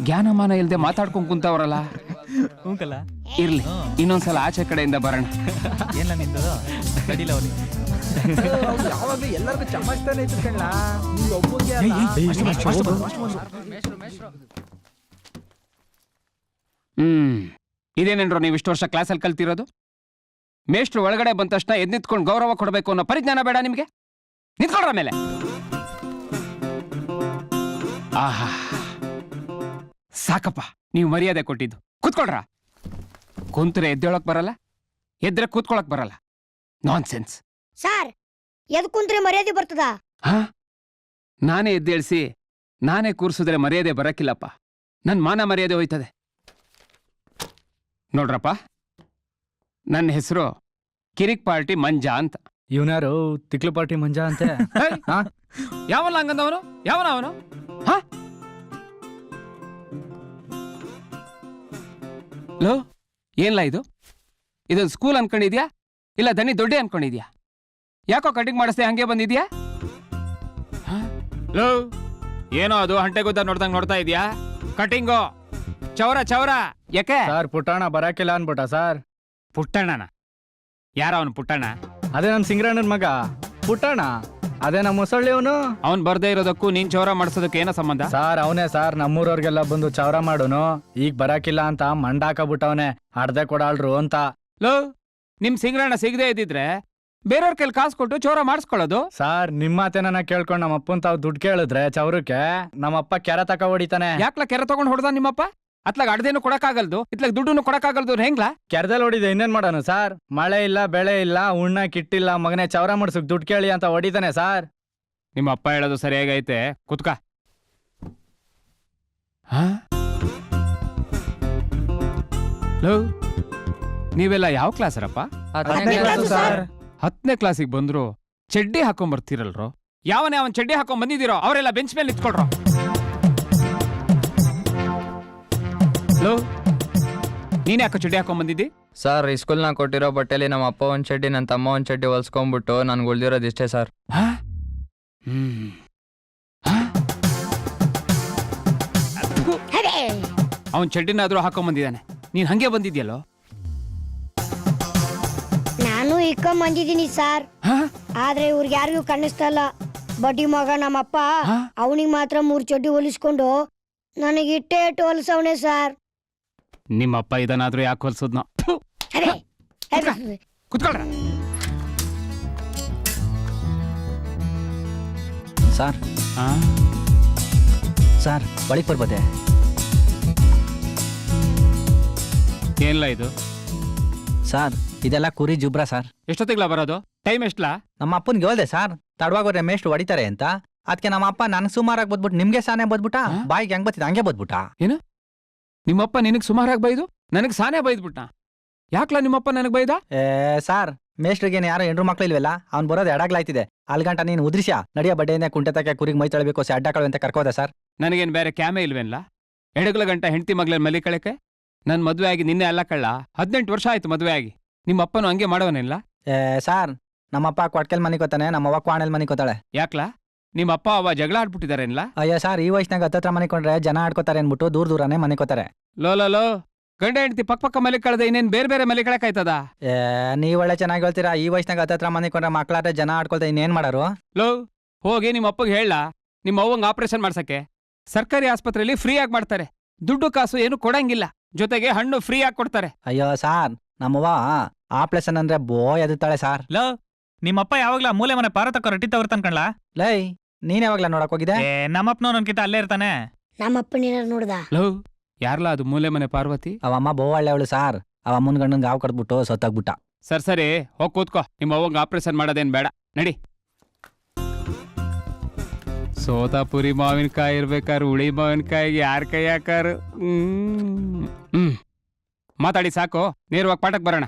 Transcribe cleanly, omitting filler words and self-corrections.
ಜ್ಞಾನಮಾನ ಇಲ್ದೆ ಮಾತಾಡ್ಕೊಂಡ್ ಕುಂತವ್ರಲ್ಲ. ಉಂಟಲ್ಲ ಇರ್ಲಿ, ಇನ್ನೊಂದ್ಸಲ ಆಚೆ ಕಡೆಯಿಂದ ಬರೋಣ. ಏನ ನಿಂದು ಗಡಿಲ ಅವ್ರಿ ಯಾವಾಗ್ಲೂ ಎಲ್ಲರಿಗೂ ಚಮಚ್ತಾನೆ ಇತ್ತು ಕಣ್ಣ. ನೀವ್ ಒಬ್ಬಂಗೆ ಇದೇನೇನ್ರು ನೀವು ಇಷ್ಟು ವರ್ಷ ಕ್ಲಾಸಲ್ಲಿ ಕಲ್ತಿರೋದು? ಮೇಷ್ಟ್ರು ಒಳಗಡೆ ಬಂದ ತಕ್ಷಣ ಎದ್ ನಿಂತ್ಕೊಂಡು ಗೌರವ ಕೊಡಬೇಕು ಅನ್ನೋ ಪರಿಜ್ಞಾನ ಬೇಡ ನಿಮ್ಗೆ? ನಿಂತ್ಕೊಳ್ರ ಮೇಲೆ. ಆಹಾ, ಸಾಕಪ್ಪ, ನೀವು ಮರ್ಯಾದೆ ಕೊಟ್ಟಿದ್ದು. ಕೂತ್ಕೊಳ್ರ. ಕುಂತ್ರೆ ಎದ್ದೇಳಕ್ ಬರಲ್ಲ, ಎದ್ರೆ ಕೂತ್ಕೊಳಕ್ ಬರಲ್ಲ. ನಾನ್ ಸೆನ್ಸ್. ಸರ್, ಎದ್ ಕುಂತ್ರೆ ಮರ್ಯಾದೆ ಬರ್ತದ? ಹಾ, ನಾನೇ ಎದ್ದೇಳ್ಸಿ ನಾನೇ ಕೂರ್ಸಿದ್ರೆ ಮರ್ಯಾದೆ ಬರಕ್ಕಿಲ್ಲಪ್ಪ. ನನ್ ಮಾನ ಮರ್ಯಾದೆ ಹೋಯ್ತದೆ. ನೋಡ್ರಪ್ಪ, ನನ್ನ ಹೆಸರು ಕಿರಿಕ್ ಪಾರ್ಟಿ ಮಂಜಾ ಅಂತ. ಇವನ್ಯಾರು ತಿಕ್ಲು ಪಾರ್ಟಿ ಮಂಜಾ ಅಂತೆ. ಯಾವಲ್ಲ ಹಂಗಂದವನು? ಯಾವನ ಅವನು? ಲೋ, ಏನ್ಲ ಇದು? ಇದೊಂದು ಸ್ಕೂಲ್ ಅನ್ಕೊಂಡಿದ್ಯಾ ಇಲ್ಲ ದನಿ ದೊಡ್ಡ ಅನ್ಕೊಂಡಿದ್ಯಾ? ಯಾಕೋ ಕಟಿಂಗ್ ಮಾಡಿಸ್ದೆ ಹಂಗೆ ಬಂದಿದ್ಯಾ? ಲೋ, ಏನೋ ಅದು ಹಂಟೆಗುದ್ದ ನೋಡ್ದಂಗ್ ನೋಡ್ತಾ ಇದ್ಯಾ? ಕಟಿಂಗು ಚೌರ ಚೌರ. ಯಾಕೆ ಸರ್ ಪುಟ್ಟಣ್ಣ ಬರಾಕಿಲ್ಲ ಅನ್ಬಿಟ್ಟ ಸರ್. ಪುಟ್ಟಣ್ಣನ? ಯಾರ ಅವನು ಪುಟ್ಟಣ್ಣ? ಅದೇ ನಮ್ ಸಿಂಗ್ರಣ್ಣನ ಮಗ ಪುಟ್ಟಣ್ಣ. ಅದೇ ನಮ್ಮ ಮುಸಳ್ಳಿ ಅವನು. ಅವ್ನ್ ಬರ್ದೇ ಇರೋದಕ್ಕೂ ನೀನ್ ಚೌರ ಮಾಡಿಸೋದಕ್ಕೆ ಏನೋ ಸಂಬಂಧ? ಸರ್ ಅವನೇ ಸರ್, ನಮ್ಮೂರವ್ರಿಗೆಲ್ಲ ಬಂದು ಚೌರ ಮಾಡೋನು. ಈಗ ಬರಾಕಿಲ್ಲ ಅಂತ ಮಂಡಾಕಬಿಟ್ಟವನೆ, ಅರ್ಧೆ ಕೊಡಾಳ್ರು ಅಂತ. ಲೋ, ನಿಮ್ ಸಿಂಗ್ರಣ್ಣ ಸಿಗದೆ ಇದ್ದಿದ್ರೆ ಬೇರೆಯವ್ರ ಕೈಲಿ ಕಾಸು ಕೊಟ್ಟು ಚೌರ ಮಾಡಿಸ್ಕೊಳ್ಳೋದು. ಸರ್ ನಿಮ್ಮ ಮಾತೇನ ಕೇಳ್ಕೊಂಡು ನಮ್ಮ ಅಪ್ಪನ್ ತಾವ್ ದುಡ್ಡು ಕೇಳಿದ್ರೆ ಚೌರಕ್ಕೆ ನಮ್ಮಪ್ಪ ಕೆರೆ ತಕ ಹೊಡಿತಾನೆ. ಯಾಕ್ಲ ಕೆರೆ ತಗೊಂಡ್ ಹೊಡ್ದ ನಿಮ್ಮಪ್ಪ? ಅತ್ಲಾಗ ಅಡ್ದೇನು ಕೊಡಕ್ಕಾಗಲ್ದು, ಇತ್ಲಾಗ ದುಡ್ಡು ಕೊಡಕ್ಕಾಗಲ್ದು, ಹೆಂಗ್ಲಾ? ಕೆರೆದಲ್ಲಿ ಹೊಡಿದೆ ಇನ್ನೇನ್ ಮಾಡೋನು ಸರ್? ಮಳೆ ಇಲ್ಲ, ಬೆಳೆ ಇಲ್ಲ, ಉಣ್ಣ ಕಿಟ್ಟಿಲ್ಲ, ಮಗನೇ ಚೌರ ಮಾಡ್ಸಕ್ ದುಡ್ಡು ಕೇಳಿ ಅಂತ ಹೊಡಿತಾನೆ ಸರ್. ನಿಮ್ಮ ಅಪ್ಪ ಹೇಳೋದು ಸರಿಯಾಗೈತೆ, ಕುತ್ಕ. ಲೋ, ನೀವೆಲ್ಲ ಯಾವ ಕ್ಲಾಸರಪ್ಪ? 10ನೇ ಕ್ಲಾಸಿಗೆ ಬಂದ್ರು ಚಡ್ಡಿ ಹಾಕೊಂಡ್ ಬರ್ತೀರಲ್ರೋ? ಯಾವನೇ ಅವನ್ ಚಡ್ಡಿ ಹಾಕೊಂಡ್ ಬಂದಿದ್ದೀರೋ ಅವರೆಲ್ಲ ಬೆಂಚ್ ಮೇಲೆ ನಿಂತ್ಕೊಳ್ರೋ. ಲೋ, ನೀನ್ ಯಾಕೋ ಚಡ್ಡಿ ಹಾಕೊಂಡ್ ಬಂದಿದ್ದಿ? ಸರ್, ಈ ಸ್ಕೂಲ್ನಾಗ ಕೊಟ್ಟಿರೋ ಬಟ್ಟೆಲಿ ನಮ್ಮ ಅಪ್ಪ ಒಂದ್ ಚಡ್ಡಿ ನನ್ನ ತಮ್ಮ ಒಂದ್ ಚಡ್ಡಿ ಹೊಲ್ಸ್ಕೊಂಡ್ಬಿಟ್ಟು ನನ್ಗೆ ಉಳ್ದಿರೋದು ಇಷ್ಟೇ ಸರ್. ಅವನ್ ಚಡ್ಡಿನಾದ್ರೂ ಹಾಕೊಂಡ್ ಬಂದಿದ್ದಾನೆ, ನೀನ್ ಹಂಗೆ ಬಂದಿದ್ಯಲ್ಲೋ? ನಾನು ಇಕ್ಕೊಂಡ್ ಬಂದಿದ್ದೀನಿ ಸರ್, ಆದ್ರೆ ಇವ್ರಿಗೆ ಯಾರಿಗೂ ಕಾಣಿಸ್ತಲ್ಲ. ಬಡ್ಡಿ ಮಗ ನಮ್ಮಪ್ಪ ಅವನಿಗೆ ಮಾತ್ರ 3 ಚಡ್ಡಿ ಹೊಲಿಸ್ಕೊಂಡು ನನಗೆ ಇಟ್ಟೆ ಇಟ್ಟು ಹೊಲ್ಸವನೆ ಸರ್. ನಿಮ್ಮಪ್ಪ ಇದನ್ನಾದ್ರೂ ಯಾಕೆ ಹೊಲ್ಸೋದ್ನೋ? ಕುತ್ಕೊಳ್ರ. ಸರ್ ಸರ್ ಒಳಗೆ ಬರ್ಬೋದೆ? ಏನಿಲ್ಲ ಇದು ಸರ್, ಇದೆಲ್ಲ ಕುರಿ ಜುಬ್ರಾ ಸರ್. ಎಷ್ಟೊತ್ತಿಗ್ಲಾ ಬರೋದು? ಟೈಮ್ ಎಷ್ಟಲಾ? ನಮ್ಮ ಅಪ್ಪನ್ಗೆ ಹೇಳ್ದೆ ಸರ್, ತಡವಾಗೋರೆ ಮೇಷ್ಟು ಹೊಡಿತಾರೆ ಅಂತ. ಅದಕ್ಕೆ ನಮ್ಮ ಅಪ್ಪ ನನಗೆ ಸುಮಾರಾಗಿ ಬದ್ಬಿಟ್ಟು ನಿಮ್ಗೆ ಸಾನೆ ಬದ್ಬಿಟ್ಟ. ಬಾಯಿಗೆ ಹೆಂಗ್ ಬತ್ತಿದ ಹಂಗೆ ಬದ್ಬಿಟ್ಟ. ಏನು? ನಿಮ್ಮಪ್ಪ ನಿನಗ್ ಸುಮಾರಾಗಿ ಬೈದು ನನಗ್ ಸಾನೆ ಬೈದ್ಬಿಟ್ಟ? ಯಾಕ್ಲಾ ನಿಮ್ಮಪ್ಪ ನನಗ್ ಬೈದ? ಸರ್, ಮೇಷ್ಟ್ರಿಗೇನು ಯಾರೋ ಹೆಣ್ರು ಮಕ್ಳು ಇಲ್ವಲ್ಲ, ಅವ್ನು ಬರೋದು ಎಡಗ್ಲಾಯ್ತಿದೆ. ಅಲ್ಗಂಟ ನೀನು ಉದ್ರಿಸ್ಯ ನಡಿಯ ಬಡ್ಡೆಯಿಂದ ಕುಂಟೆ ತಕ್ಕೆ ಕುರಿಗೆ ಮೈ ತೊಳಬೇಕು ಅಡ್ಡ ಕಳು ಅಂತ ಕರ್ಕೋದೆ ಸರ್. ನನಗೇನು ಬೇರೆ ಕ್ಯಾಮೆ ಇಲ್ವೇನ್ಲ? ಎಡಗಲ ಗಂಟ ಹೆಂಡತಿ ಮಗ್ಳಲ್ಲಿ ಮಲಿ ಕಳಕ್ಕೆ? ನನ್ ಮದ್ವೆ ಆಗಿ ನಿನ್ನೆ ಅಲ್ಲ ಕಳ್ಳ, 18 ವರ್ಷ ಆಯ್ತು ಮದ್ವೆ ಆಗಿ. ನಿಮ್ಮಪ್ಪನು ಹಂಗೆ ಮಾಡೋನಿಲ್ಲ? ಸರ್, ನಮ್ಮಪ್ಪ ಕೊಟ್ಕೆಲ್ ಮನೆ ಕೋತಾನೆ, ನಮ್ಮವ್ವ ಕ್ವಾಣೆಲ್ ಮನೆ ಕೋತಾಳೆ. ಯಾಕ್ಲಾ? ನಿಮ್ಮಪ್ಪ ಅವ್ವ ಜಗಳ ಆಡ್ಬಿಟ್ಟಿದಾರೇನ್ಲ? ಅಯ್ಯೋ ಸರ್, ಈ ವಯಸ್ಸಿನಾಗ ಹತ್ತತ್ರ ಮನೆ ಕೊಂಡ್ರೆ ಜನ ಆಡ್ಕೋತಾರೆ ಅನ್ಬಿಟ್ಟು ದೂರನೇ ಮನೆ ಕೋತಾರೆ. ಲೋ, ಗಂಡ ಹೆಂಡತಿ ಪಕ್ಕ ಮಲಿ ಕಳ್ದೆ ಇನ್ನೇನ್ ಬೇರೆ ಬೇರೆ ಮಲಿ ಕಳಕಾಯ್ತದ? ನೀವ್ ಒಳ್ಳೆ ಚೆನ್ನಾಗಿ ಹೇಳ್ತೀರಾ. ಈ ವಯಸ್ಸಿನಾಗ ಹತ್ತತ್ರ ಮನೆ ಕೊಂಡ್ರೆ ಮಕ್ಕಳಾದ್ರೆ ಜನ ಆಡ್ಕೊಳ್ತಾ ಇನ್ನೇನ್ ಮಾಡೋರು? ಲೋ, ಹೋಗಿ ನಿಮ್ಮ ಅಪ್ಪಗೆ ಹೇಳ, ನಿಮ್ಮ ಅವ್ವಂಗ್ ಆಪರೇಷನ್ ಮಾಡ್ಸಕ್ಕೆ ಸರ್ಕಾರಿ ಆಸ್ಪತ್ರೆಯಲ್ಲಿ ಫ್ರೀ ಆಗಿ ಮಾಡ್ತಾರೆ. ದುಡ್ಡು ಕಾಸು ಏನು ಕೊಡಂಗಿಲ್ಲ, ಜೊತೆಗೆ ಹಣ್ಣು ಫ್ರೀ ಆಗಿ ಕೊಡ್ತಾರೆ. ಅಯ್ಯೋ ಸಾರ್, ನಮ್ಮವ್ವ ಆಪರೇಷನ್ ಅಂದ್ರೆ ಬೋ ಎದುತ್ತಾಳೆ ಸಾರ್. ಲೋ, ನಿಮ್ಮಪ್ಪ ಯಾವಾಗ್ಲಾ ಮೂಲೆ ಮನೆ ಪಾರ ತಕ್ಕ ರೊಟ್ಟಿ ತವರ್ತಾನ ಕಣ್ಲಾ? ಲೈ, ನೀನ್ ಯಾವಾಗ್ಲಾ ನೋಡಕ್ ಹೋಗಿದೆ? ನಮ್ಮಪ್ಪನವ್ ನನ್ಕಿಂತ ಅಲ್ಲೇ ಇರ್ತಾನೆ. ನಮ್ಮಪ್ಪನ ನೋಡ್ದ? ಲೋ, ಯಾರ್ಲಾ ಅದು ಮೂಲೆ ಮನೆ ಪಾರ್ವತಿ? ಅವಮ್ಮ ಬೋ ಒಳ್ಳೆವಳು ಸಾರ್. ಅವ ಮುನ್ಗಣ್ಣನ್ ಗಾವ್ ಕಡ್ದ್ಬಿಟ್ಟು ಸೊತ್ತಾಗ್ಬಿಟ್ಟ. ಸರಿ, ಹೋಗ್ ಕೂತ್ಕೋ. ನಿಮ್ಮ ಅವ್ವಂಗ್ ಆಪರೇಷನ್ ಮಾಡೋದೇನ್ ಬೇಡ, ನಡಿ. ಸೋತಾಪುರಿ ಮಾವಿನಕಾಯಿ ಇರ್ಬೇಕಾರು ಉಳಿ ಮಾವಿನಕಾಯಿಗೆ ಯಾರ ಕೈ ಹಾಕಾರು? ಮಾತಾಡಿ ಸಾಕು, ನೇರವಾಗಿ ಪಾಠಕ್ ಬರೋಣ.